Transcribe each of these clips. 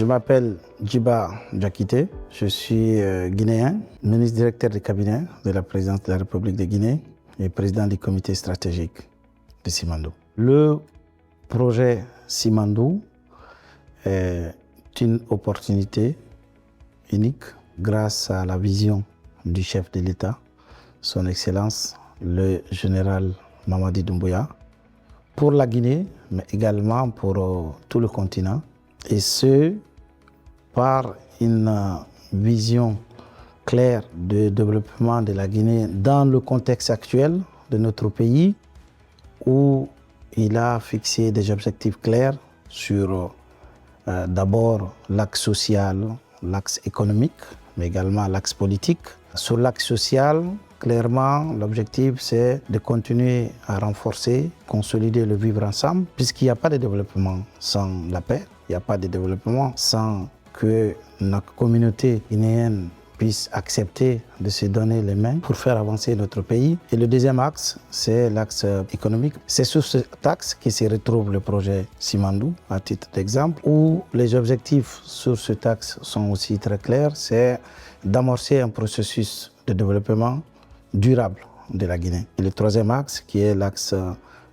Je m'appelle Djiba Diakité, je suis guinéen, ministre directeur du cabinet de la présidence de la République de Guinée et président du comité stratégique de Simandou. Le projet Simandou est une opportunité unique grâce à la vision du chef de l'État, son Excellence, le général Mamadi Doumbouya, pour la Guinée, mais également pour tout le continent, et ce, par une vision claire de développement de la Guinée dans le contexte actuel de notre pays, où il a fixé des objectifs clairs sur d'abord l'axe social, l'axe économique, mais également l'axe politique. Sur l'axe social, clairement, l'objectif, c'est de continuer à renforcer, consolider le vivre ensemble, puisqu'il n'y a pas de développement sans la paix, il n'y a pas de développement sans que notre communauté guinéenne puisse accepter de se donner les mains pour faire avancer notre pays. Et le deuxième axe, c'est l'axe économique. C'est sur cet axe que se retrouve le projet Simandou, à titre d'exemple, où les objectifs sur cet axe sont aussi très clairs. C'est d'amorcer un processus de développement durable de la Guinée. Et le troisième axe, qui est l'axe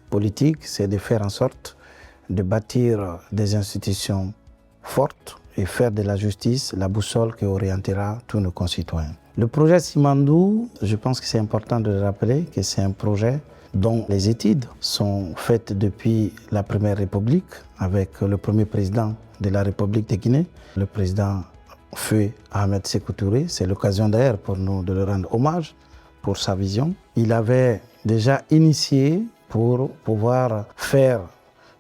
politique, c'est de faire en sorte de bâtir des institutions fortes et faire de la justice la boussole qui orientera tous nos concitoyens. Le projet Simandou, je pense que c'est important de le rappeler que c'est un projet dont les études sont faites depuis la Première République avec le premier président de la République de Guinée, le président Feu Ahmed Sékou Touré. C'est l'occasion d'ailleurs pour nous de le rendre hommage pour sa vision. Il avait déjà initié pour pouvoir faire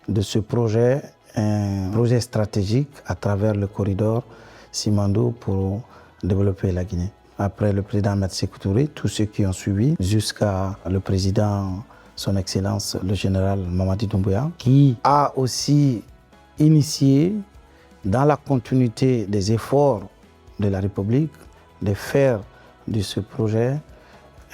de ce projet un projet stratégique à travers le corridor Simandou pour développer la Guinée. Après le président Ahmed Sékou Touré, tous ceux qui ont suivi, jusqu'à le président, son Excellence, le général Mamadi Doumbouya, qui a aussi initié, dans la continuité des efforts de la République, de faire de ce projet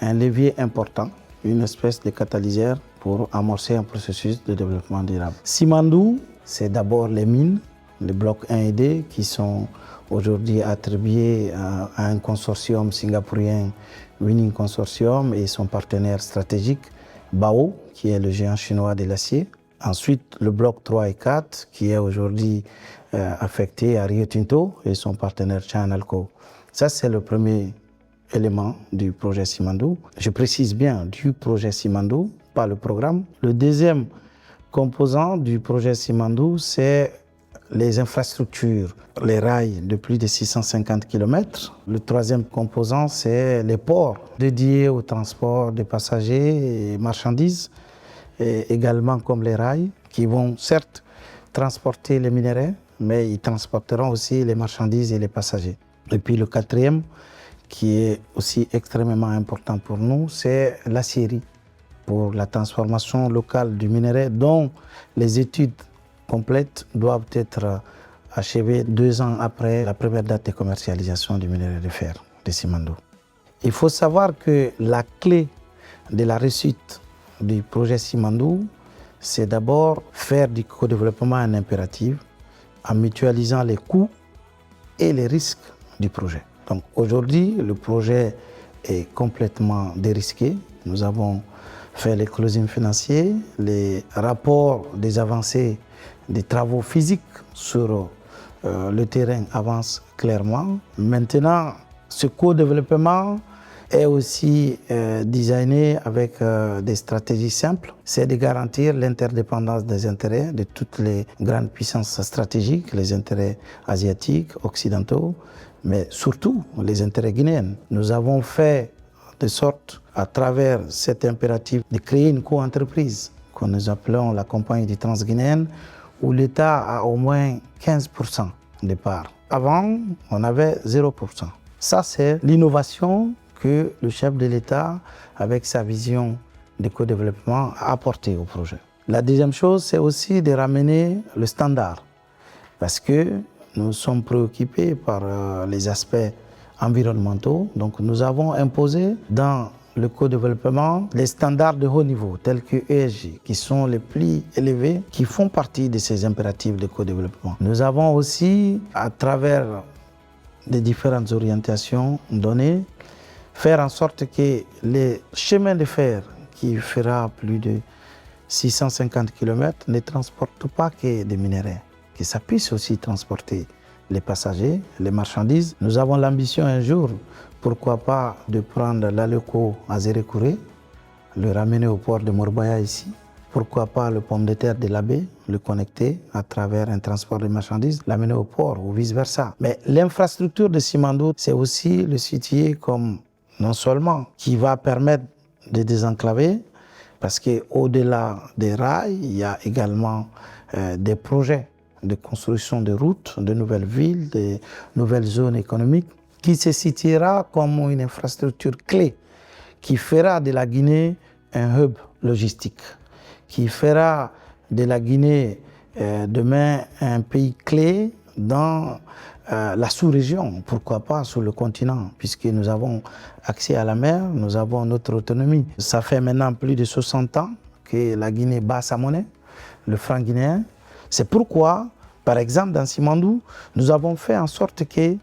un levier important, une espèce de catalyseur pour amorcer un processus de développement durable. Simandou, c'est d'abord les mines, les blocs 1 et 2, qui sont aujourd'hui attribués à un consortium singapourien, Winning Consortium, et son partenaire stratégique, Bao, qui est le géant chinois de l'acier. Ensuite, le bloc 3 et 4, qui est aujourd'hui affecté à Rio Tinto et son partenaire Chinalco. Ça, c'est le premier élément du projet Simandou. Je précise bien du projet Simandou, pas le programme. Le deuxième composant du projet Simandou, c'est les infrastructures, les rails de plus de 650 km. Le troisième composant, c'est les ports dédiés au transport des passagers et marchandises, et également comme les rails, qui vont certes transporter les minerais, mais ils transporteront aussi les marchandises et les passagers. Et puis le quatrième, qui est aussi extrêmement important pour nous, c'est l'acierie, pour la transformation locale du minerai, dont les études complètes doivent être achevées 2 ans après la première date de commercialisation du minerai de fer de Simandou. Il faut savoir que la clé de la réussite du projet Simandou, c'est d'abord faire du co-développement un impératif en mutualisant les coûts et les risques du projet. Donc aujourd'hui, le projet est complètement dérisqué. Nous avons fait les closings financiers, les rapports des avancées des travaux physiques sur le terrain avancent clairement. Maintenant, ce co-développement est aussi designé avec des stratégies simples. C'est de garantir l'interdépendance des intérêts de toutes les grandes puissances stratégiques, les intérêts asiatiques, occidentaux, mais surtout les intérêts guinéens. Nous avons fait de sorte, à travers cet impératif, de créer une co-entreprise que nous appelons la Compagnie du Transguinéenne, où l'État a au moins 15% de parts. Avant, on avait 0%. Ça, c'est l'innovation que le chef de l'État, avec sa vision de co-développement, a apporté au projet. La deuxième chose, c'est aussi de ramener le standard, parce que nous sommes préoccupés par les aspects environnementaux. Donc nous avons imposé dans le co-développement, les standards de haut niveau tels que ESG, qui sont les plus élevés, qui font partie de ces impératifs de co-développement. Nous avons aussi, à travers les différentes orientations données, faire en sorte que les chemins de fer qui fera plus de 650 km ne transportent pas que des minerais, que ça puisse aussi transporter les passagers, les marchandises. Nous avons l'ambition un jour, pourquoi pas, de prendre l'Aleco à Zérékouré, le ramener au port de Morbaya ici. Pourquoi pas le pomme de terre de l'Abbé, le connecter à travers un transport de marchandises, l'amener au port ou vice-versa. Mais l'infrastructure de Simandou, c'est aussi le situer comme non seulement qui va permettre de désenclaver, parce qu'au-delà des rails, il y a également des projets de construction de routes, de nouvelles villes, de nouvelles zones économiques, qui se situera comme une infrastructure clé, qui fera de la Guinée un hub logistique, qui fera de la Guinée demain un pays clé dans la sous-région, pourquoi pas sur le continent, puisque nous avons accès à la mer, nous avons notre autonomie. Ça fait maintenant plus de 60 ans que la Guinée bat sa monnaie, le franc guinéen. C'est pourquoi, par exemple, dans Simandou, nous avons fait en sorte que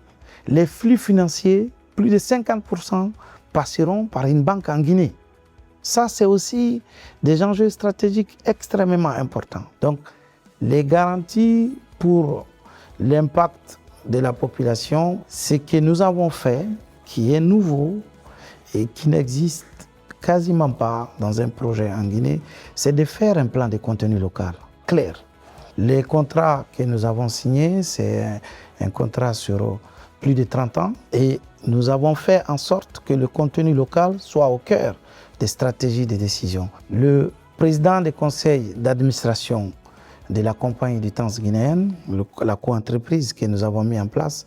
les flux financiers, plus de 50%, passeront par une banque en Guinée. Ça, c'est aussi des enjeux stratégiques extrêmement importants. Donc, les garanties pour l'impact de la population, ce que nous avons fait, qui est nouveau et qui n'existe quasiment pas dans un projet en Guinée, c'est de faire un plan de contenu local clair. Les contrats que nous avons signés, c'est un contrat sur plus de 30 ans et nous avons fait en sorte que le contenu local soit au cœur des stratégies de décision. Le président du conseil d'administration de la compagnie du temps guinéenne, la co-entreprise que nous avons mis en place,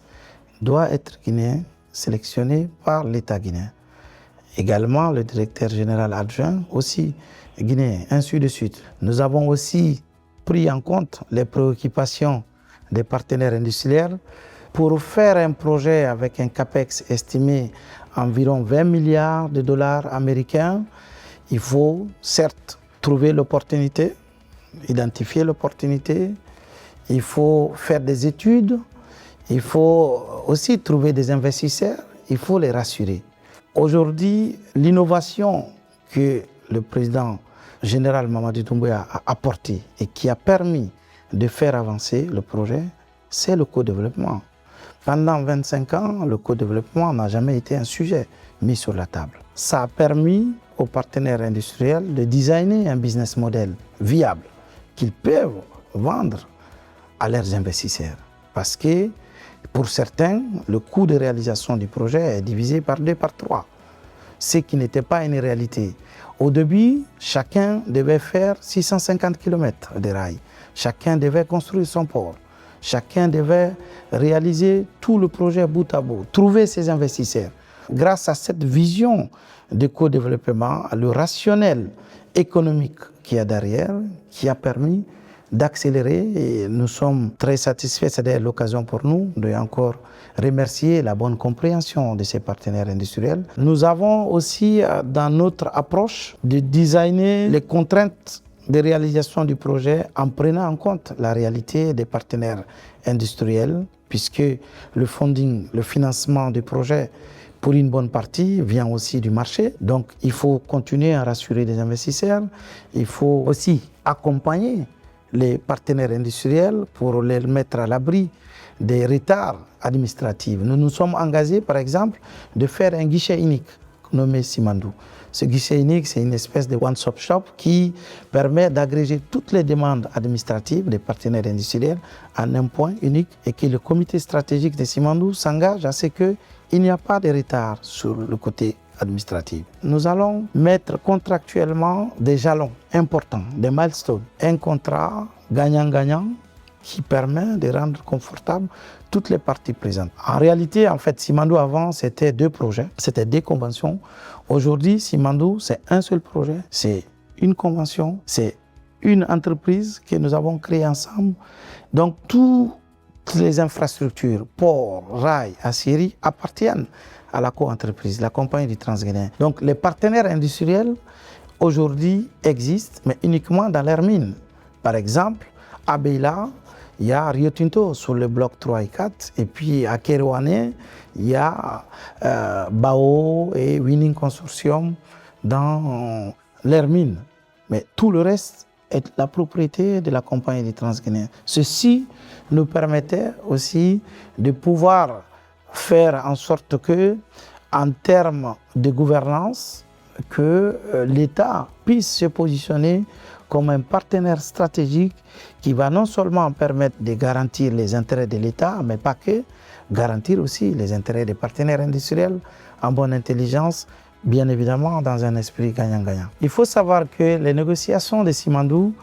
doit être guinéen, sélectionné par l'État guinéen. Également, le directeur général adjoint, aussi guinéen, ainsi de suite. Nous avons aussi pris en compte les préoccupations des partenaires industriels pour faire un projet avec un CAPEX estimé à environ 20 milliards de dollars américains. Il faut certes trouver l'opportunité, identifier l'opportunité, il faut faire des études, il faut aussi trouver des investisseurs, il faut les rassurer. Aujourd'hui, l'innovation que le président général Mamadi Doumbouya a apportée et qui a permis de faire avancer le projet, c'est le co-développement. Pendant 25 ans, le co-développement n'a jamais été un sujet mis sur la table. Ça a permis aux partenaires industriels de designer un business model viable qu'ils peuvent vendre à leurs investisseurs. Parce que pour certains, le coût de réalisation du projet est divisé par 2, par 3, ce qui n'était pas une réalité. Au début, chacun devait faire 650 km de rails, chacun devait construire son port, chacun devait réaliser tout le projet bout à bout, trouver ses investisseurs. Grâce à cette vision de co-développement, le rationnel économique qu'il y a derrière, qui a permis d'accélérer et nous sommes très satisfaits. C'est d'ailleurs l'occasion pour nous de encore remercier la bonne compréhension de ces partenaires industriels. Nous avons aussi dans notre approche de designer les contraintes de réalisation du projet en prenant en compte la réalité des partenaires industriels puisque le funding, le financement du projet pour une bonne partie vient aussi du marché. Donc il faut continuer à rassurer les investisseurs, il faut aussi accompagner les partenaires industriels pour les mettre à l'abri des retards administratifs. Nous nous sommes engagés, par exemple, de faire un guichet unique nommé Simandou. Ce guichet unique, c'est une espèce de one-stop shop qui permet d'agréger toutes les demandes administratives des partenaires industriels en un point unique et que le comité stratégique de Simandou s'engage à ce qu'il n'y a pas de retard sur le côté administratif. Nous allons mettre contractuellement des jalons importants, des milestones, un contrat gagnant-gagnant qui permet de rendre confortable toutes les parties présentes. En réalité, en fait, Simandou avant, c'était 2 projets, c'était 2 conventions. Aujourd'hui, Simandou, c'est un seul projet, c'est une convention, c'est une entreprise que nous avons créée ensemble. Donc, toutes les infrastructures, ports, rails, aciéries appartiennent à la co-entreprise, la compagnie du Transguinéen. Donc les partenaires industriels aujourd'hui existent, mais uniquement dans leurs mines. Par exemple, à Beila, il y a Rio Tinto sur le bloc 3 et 4, et puis à Kerouané, il y a Bao et Winning Consortium dans leurs mines. Mais tout le reste est la propriété de la compagnie du Transguinéen. Ceci nous permettait aussi de pouvoir faire en sorte que, en termes de gouvernance, que l'État puisse se positionner comme un partenaire stratégique qui va non seulement permettre de garantir les intérêts de l'État, mais pas que, garantir aussi les intérêts des partenaires industriels en bonne intelligence, bien évidemment dans un esprit gagnant-gagnant. Il faut savoir que les négociations de Simandou,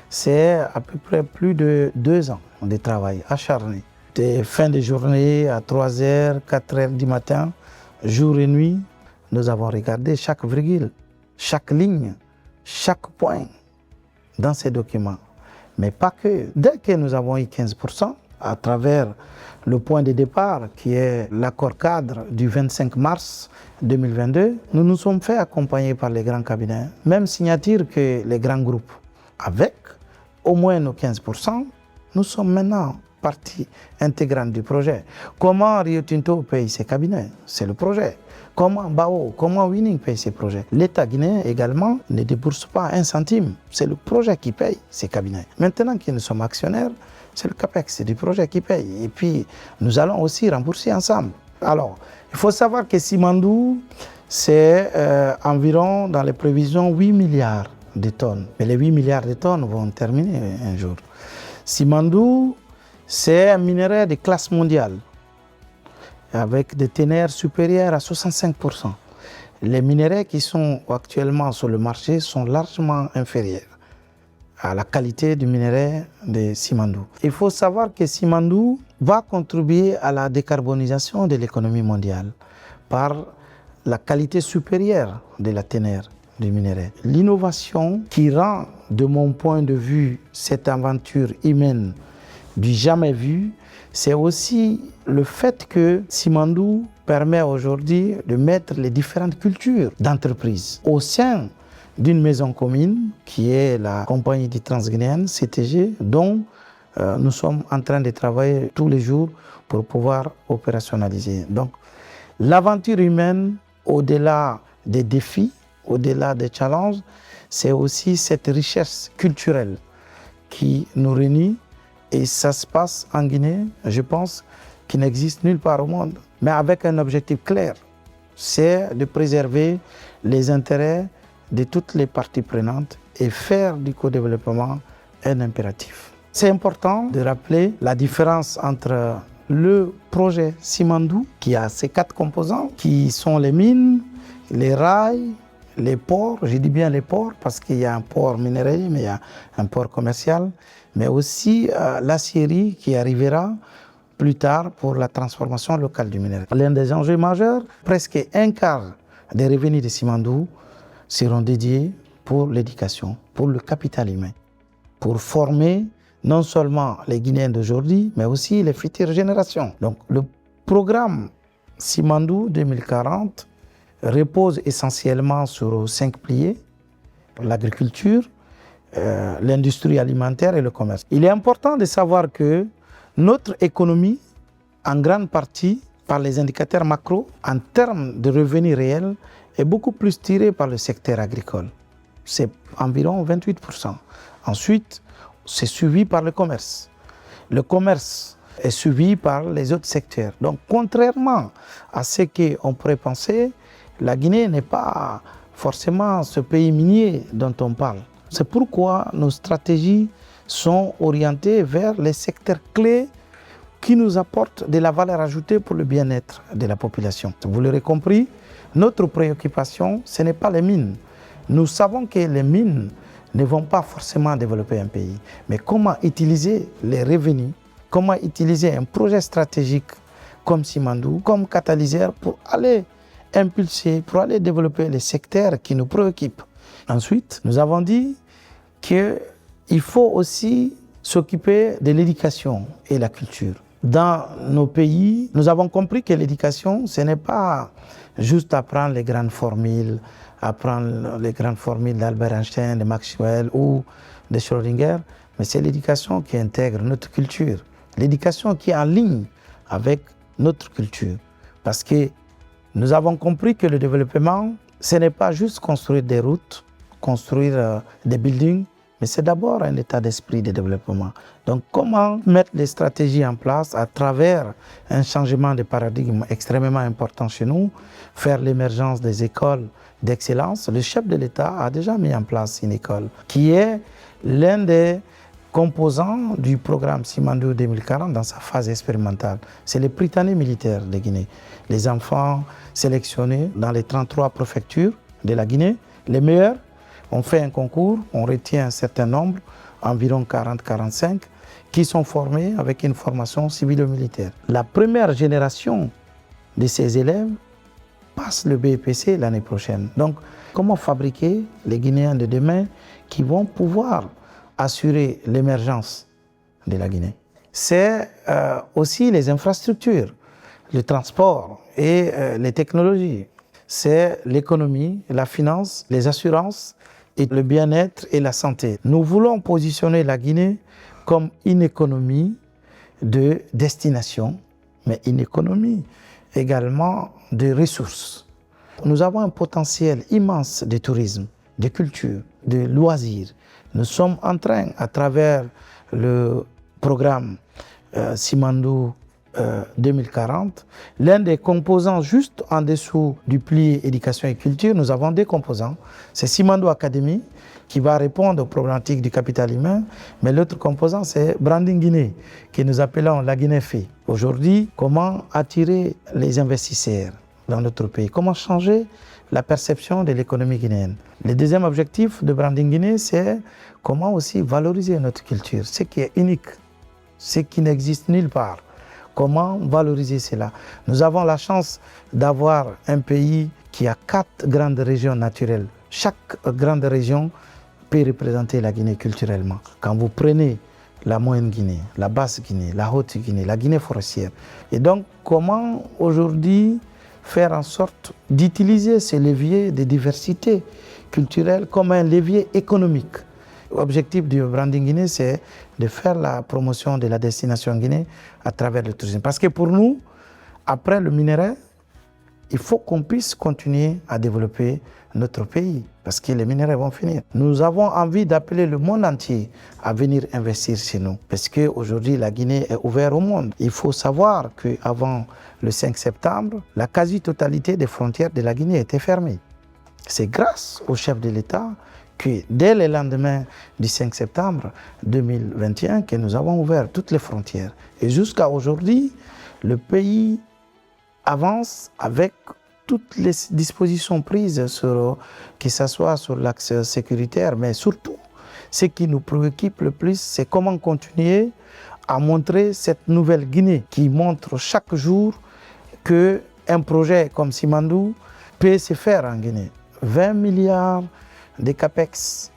c'est à peu près plus de 2 ans de travail acharné. De fin de journée à 3h, 4h du matin, jour et nuit, nous avons regardé chaque virgule, chaque ligne, chaque point dans ces documents. Mais pas que. Dès que nous avons eu 15%, à travers le point de départ qui est l'accord cadre du 25 mars 2022, nous nous sommes fait accompagner par les grands cabinets, même signature que les grands groupes. Avec au moins nos 15%, nous sommes maintenant partie intégrante du projet. Comment Rio Tinto paye ses cabinets? C'est le projet. Comment Bao, comment Winning paye ses projets? L'État guinéen également ne débourse pas un centime. C'est le projet qui paye ses cabinets. Maintenant que nous sommes actionnaires, c'est le CAPEX du projet qui paye. Et puis, nous allons aussi rembourser ensemble. Alors, il faut savoir que Simandou, c'est environ, dans les prévisions, 8 milliards de tonnes. Mais les 8 milliards de tonnes vont terminer un jour. Simandou, c'est un minerai de classe mondiale, avec des ténères supérieures à 65%. Les minerais qui sont actuellement sur le marché sont largement inférieurs à la qualité du minerai de Simandou. Il faut savoir que Simandou va contribuer à la décarbonisation de l'économie mondiale par la qualité supérieure de la ténère du minerai. L'innovation qui rend, de mon point de vue, cette aventure humaine du jamais vu, c'est aussi le fait que Simandou permet aujourd'hui de mettre les différentes cultures d'entreprise au sein d'une maison commune qui est la compagnie du Transguinéen, CTG, dont nous sommes en train de travailler tous les jours pour pouvoir opérationnaliser. Donc l'aventure humaine, au-delà des défis, au-delà des challenges, c'est aussi cette richesse culturelle qui nous réunit. Et ça se passe en Guinée, je pense, qui n'existe nulle part au monde, mais avec un objectif clair, c'est de préserver les intérêts de toutes les parties prenantes et faire du co-développement un impératif. C'est important de rappeler la différence entre le projet Simandou, qui a ces 4 composants, qui sont les mines, les rails, les ports, je dis bien les ports parce qu'il y a un port minéralier, mais il y a un port commercial, mais aussi l'acierie qui arrivera plus tard pour la transformation locale du minerai. L'un des enjeux majeurs, presque un quart des revenus de Simandou seront dédiés pour l'éducation, pour le capital humain, pour former non seulement les Guinéens d'aujourd'hui, mais aussi les futures générations. Donc le programme Simandou 2040 repose essentiellement sur 5 piliers: l'agriculture, l'industrie alimentaire et le commerce. Il est important de savoir que notre économie, en grande partie par les indicateurs macro, en termes de revenus réels, est beaucoup plus tirée par le secteur agricole. C'est environ 28%. Ensuite, c'est suivi par le commerce. Le commerce est suivi par les autres secteurs. Donc, contrairement à ce qu'on pourrait penser, la Guinée n'est pas forcément ce pays minier dont on parle. C'est pourquoi nos stratégies sont orientées vers les secteurs clés qui nous apportent de la valeur ajoutée pour le bien-être de la population. Vous l'aurez compris, notre préoccupation, ce n'est pas les mines. Nous savons que les mines ne vont pas forcément développer un pays, mais comment utiliser les revenus, comment utiliser un projet stratégique comme Simandou, comme catalyseur pour aller impulser, pour aller développer les secteurs qui nous préoccupent. Ensuite, nous avons dit qu'il faut aussi s'occuper de l'éducation et la culture. Dans nos pays, nous avons compris que l'éducation, ce n'est pas juste apprendre les grandes formules, d'Albert Einstein, de Maxwell ou de Schrödinger, mais c'est l'éducation qui intègre notre culture, l'éducation qui est en ligne avec notre culture. Parce que nous avons compris que le développement, ce n'est pas juste construire des routes, construire des buildings, mais c'est d'abord un état d'esprit de développement. Donc comment mettre les stratégies en place à travers un changement de paradigme extrêmement important chez nous, faire l'émergence des écoles d'excellence. Le chef de l'État a déjà mis en place une école qui est l'un des composants du programme Simandou 2040 dans sa phase expérimentale. C'est les Prytanée militaires de Guinée. Les enfants sélectionnés dans les 33 préfectures de la Guinée, les meilleurs. On fait un concours, on retient un certain nombre, environ 40-45, qui sont formés avec une formation civilo-militaire. La première génération de ces élèves passe le BEPC l'année prochaine. Donc, comment fabriquer les Guinéens de demain qui vont pouvoir assurer l'émergence de la Guinée? C'est aussi les infrastructures, le transport et les technologies. C'est l'économie, la finance, les assurances, et le bien-être et la santé. Nous voulons positionner la Guinée comme une économie de destination, mais une économie également de ressources. Nous avons un potentiel immense de tourisme, de culture, de loisirs. Nous sommes en train, à travers le programme Simandou 2040, l'un des composants juste en dessous du pli éducation et culture, nous avons des composants. C'est Simandou Academy qui va répondre aux problématiques du capital humain, mais l'autre composant c'est Branding Guinée, que nous appelons la Guinée fait. Aujourd'hui, comment attirer les investisseurs dans notre pays, comment changer la perception de l'économie guinéenne. Le deuxième objectif de Branding Guinée, c'est comment aussi valoriser notre culture, ce qui est unique, ce qui n'existe nulle part. Comment valoriser cela? Nous avons la chance d'avoir un pays qui a 4 grandes régions naturelles. Chaque grande région peut représenter la Guinée culturellement. Quand vous prenez la Moyenne Guinée, la Basse Guinée, la Haute Guinée, la Guinée forestière. Et donc, comment aujourd'hui faire en sorte d'utiliser ces leviers de diversité culturelle comme un levier économique? L'objectif du Branding Guinée, c'est de faire la promotion de la destination Guinée à travers le tourisme. Parce que pour nous, après le minerai, il faut qu'on puisse continuer à développer notre pays, parce que les minerais vont finir. Nous avons envie d'appeler le monde entier à venir investir chez nous, parce qu'aujourd'hui, la Guinée est ouverte au monde. Il faut savoir qu'avant le 5 septembre, la quasi-totalité des frontières de la Guinée étaient fermées. C'est grâce au chef de l'État que dès le lendemain du 5 septembre 2021, que nous avons ouvert toutes les frontières. Et jusqu'à aujourd'hui, le pays avance avec toutes les dispositions prises, que ce soit sur l'axe sécuritaire, mais surtout, ce qui nous préoccupe le plus, c'est comment continuer à montrer cette nouvelle Guinée qui montre chaque jour qu'un projet comme Simandou peut se faire en Guinée. 20 milliards de CAPEX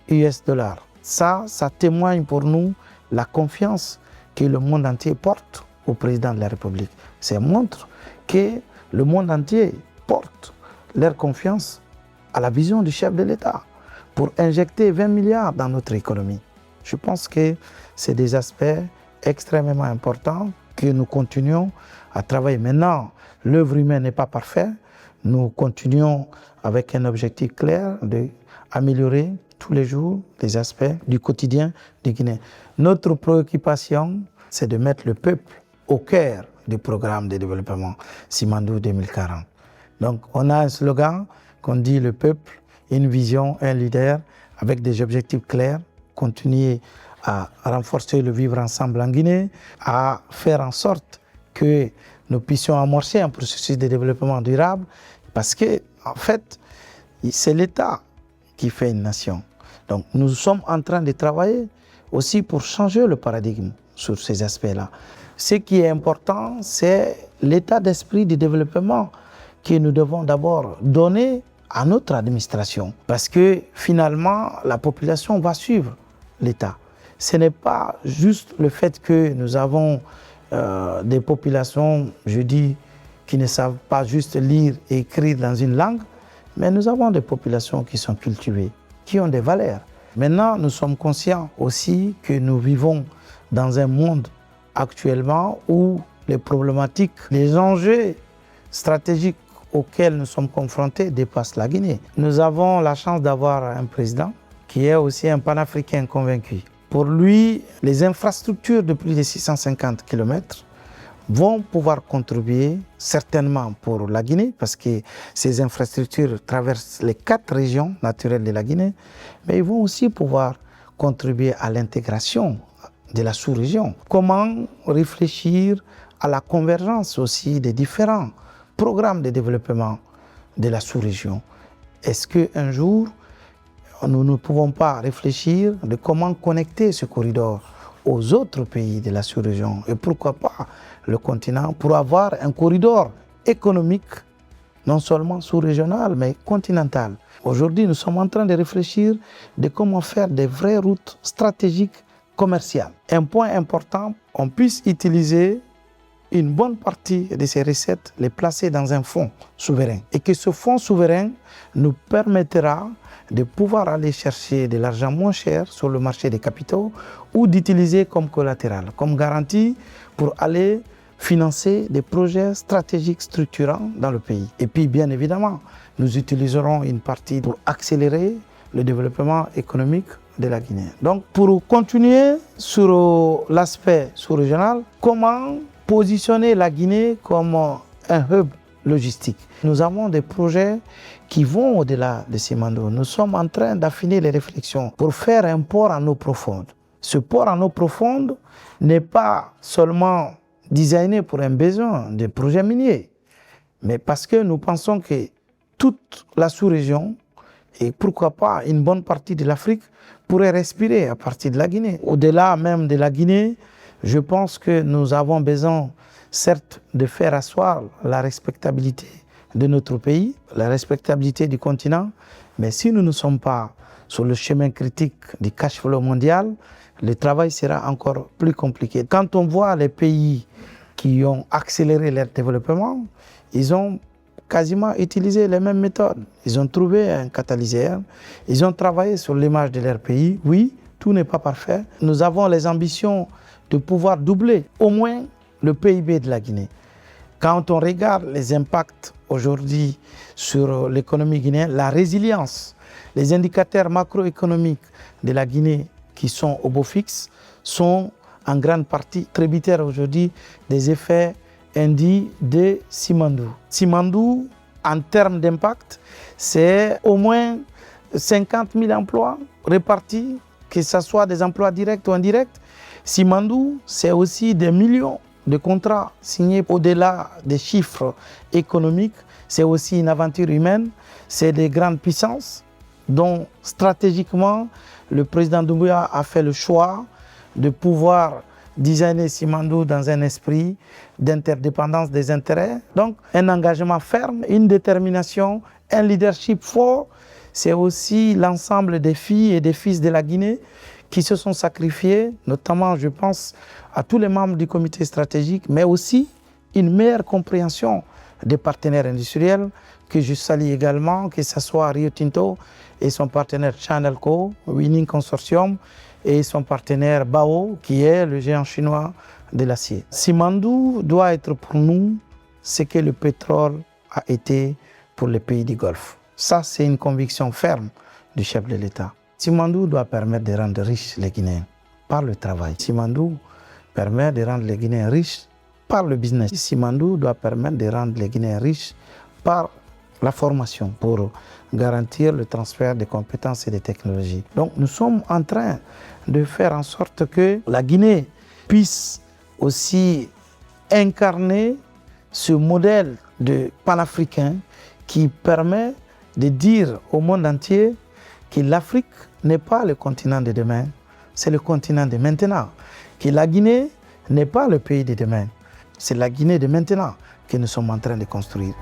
US dollars. Ça témoigne pour nous la confiance que le monde entier porte au président de la République. Ça montre que le monde entier porte leur confiance à la vision du chef de l'État pour injecter 20 milliards dans notre économie. Je pense que c'est des aspects extrêmement importants que nous continuons à travailler. Maintenant, l'œuvre humaine n'est pas parfaite. Nous continuons avec un objectif clair d'améliorer tous les jours les aspects du quotidien du Guinée. Notre préoccupation, c'est de mettre le peuple au cœur du programme de développement Simandou 2040. Donc, on a un slogan qu'on dit le peuple, une vision, un leader, avec des objectifs clairs, continuer à renforcer le vivre ensemble en Guinée, à faire en sorte que nous puissions amorcer un processus de développement durable, parce que, en fait, c'est l'État qui fait une nation. Donc, nous sommes en train de travailler aussi pour changer le paradigme sur ces aspects-là. Ce qui est important, c'est l'état d'esprit du développement que nous devons d'abord donner à notre administration. Parce que finalement, la population va suivre l'État. ce n'est pas juste le fait que nous avons des populations, je dis, qui ne savent pas juste lire et écrire dans une langue, mais nous avons des populations qui sont cultivées, qui ont des valeurs. Maintenant, nous sommes conscients aussi que nous vivons dans un monde actuellement où les problématiques, les enjeux stratégiques auxquels nous sommes confrontés dépassent la Guinée. Nous avons la chance d'avoir un président qui est aussi un panafricain convaincu. Pour lui, les infrastructures de plus de 650 km vont pouvoir contribuer certainement pour la Guinée, parce que ces infrastructures traversent les 4 régions naturelles de la Guinée, mais ils vont aussi pouvoir contribuer à l'intégration de la sous-région. Comment réfléchir à la convergence aussi des différents programmes de développement de la sous-région? Est-ce qu'un jour, nous ne pouvons pas réfléchir de comment connecter ce corridor aux autres pays de la sous-région et pourquoi pas le continent pour avoir un corridor économique non seulement sous-régional mais continental. Aujourd'hui, nous sommes en train de réfléchir de comment faire des vraies routes stratégiques commerciales. Un point important, on puisse utiliser une bonne partie de ces recettes, les placer dans un fonds souverain. Et que ce fonds souverain nous permettra de pouvoir aller chercher de l'argent moins cher sur le marché des capitaux ou d'utiliser comme collatéral, comme garantie pour aller financer des projets stratégiques structurants dans le pays. Et puis, bien évidemment, nous utiliserons une partie pour accélérer le développement économique de la Guinée. Donc, pour continuer sur l'aspect sous-régional, comment positionner la Guinée comme un hub logistique? Nous avons des projets qui vont au-delà de Simandou. Nous sommes en train d'affiner les réflexions pour faire un port en eau profonde. Ce port en eau profonde n'est pas seulement designé pour un besoin de projets miniers, mais parce que nous pensons que toute la sous-région et pourquoi pas une bonne partie de l'Afrique pourrait respirer à partir de la Guinée. Au-delà même de la Guinée, je pense que nous avons besoin, certes, de faire asseoir la respectabilité de notre pays, la respectabilité du continent, mais si nous ne sommes pas sur le chemin critique du cash flow mondial, le travail sera encore plus compliqué. Quand on voit les pays qui ont accéléré leur développement, ils ont quasiment utilisé les mêmes méthodes. Ils ont trouvé un catalyseur, ils ont travaillé sur l'image de leur pays. Oui, tout n'est pas parfait. Nous avons les ambitions de pouvoir doubler au moins le PIB de la Guinée. Quand on regarde les impacts aujourd'hui sur l'économie guinéenne, la résilience, les indicateurs macroéconomiques de la Guinée qui sont au beau fixe sont en grande partie tributaires aujourd'hui des effets induits de Simandou. Simandou, en termes d'impact, c'est au moins 50 000 emplois répartis, que ce soit des emplois directs ou indirects. Simandou, c'est aussi des millions de contrats signés au-delà des chiffres économiques. C'est aussi une aventure humaine, c'est des grandes puissances dont stratégiquement le président Doumbouya a fait le choix de pouvoir designer Simandou dans un esprit d'interdépendance des intérêts. Donc un engagement ferme, une détermination, un leadership fort. C'est aussi l'ensemble des filles et des fils de la Guinée qui se sont sacrifiés, notamment je pense à tous les membres du comité stratégique, mais aussi une meilleure compréhension des partenaires industriels que je salue également, que ce soit Rio Tinto et son partenaire Chanelco, Winning Consortium, et son partenaire Bao, qui est le géant chinois de l'acier. Simandou doit être pour nous ce que le pétrole a été pour les pays du Golfe. Ça, c'est une conviction ferme du chef de l'État. Simandou doit permettre de rendre riches les Guinéens par le travail. Simandou permet de rendre les Guinéens riches par le business. Simandou doit permettre de rendre les Guinéens riches par la formation pour garantir le transfert des compétences et des technologies. Donc nous sommes en train de faire en sorte que la Guinée puisse aussi incarner ce modèle de panafricain qui permet de dire au monde entier que l'Afrique n'est pas le continent de demain, c'est le continent de maintenant. Que la Guinée n'est pas le pays de demain, c'est la Guinée de maintenant que nous sommes en train de construire.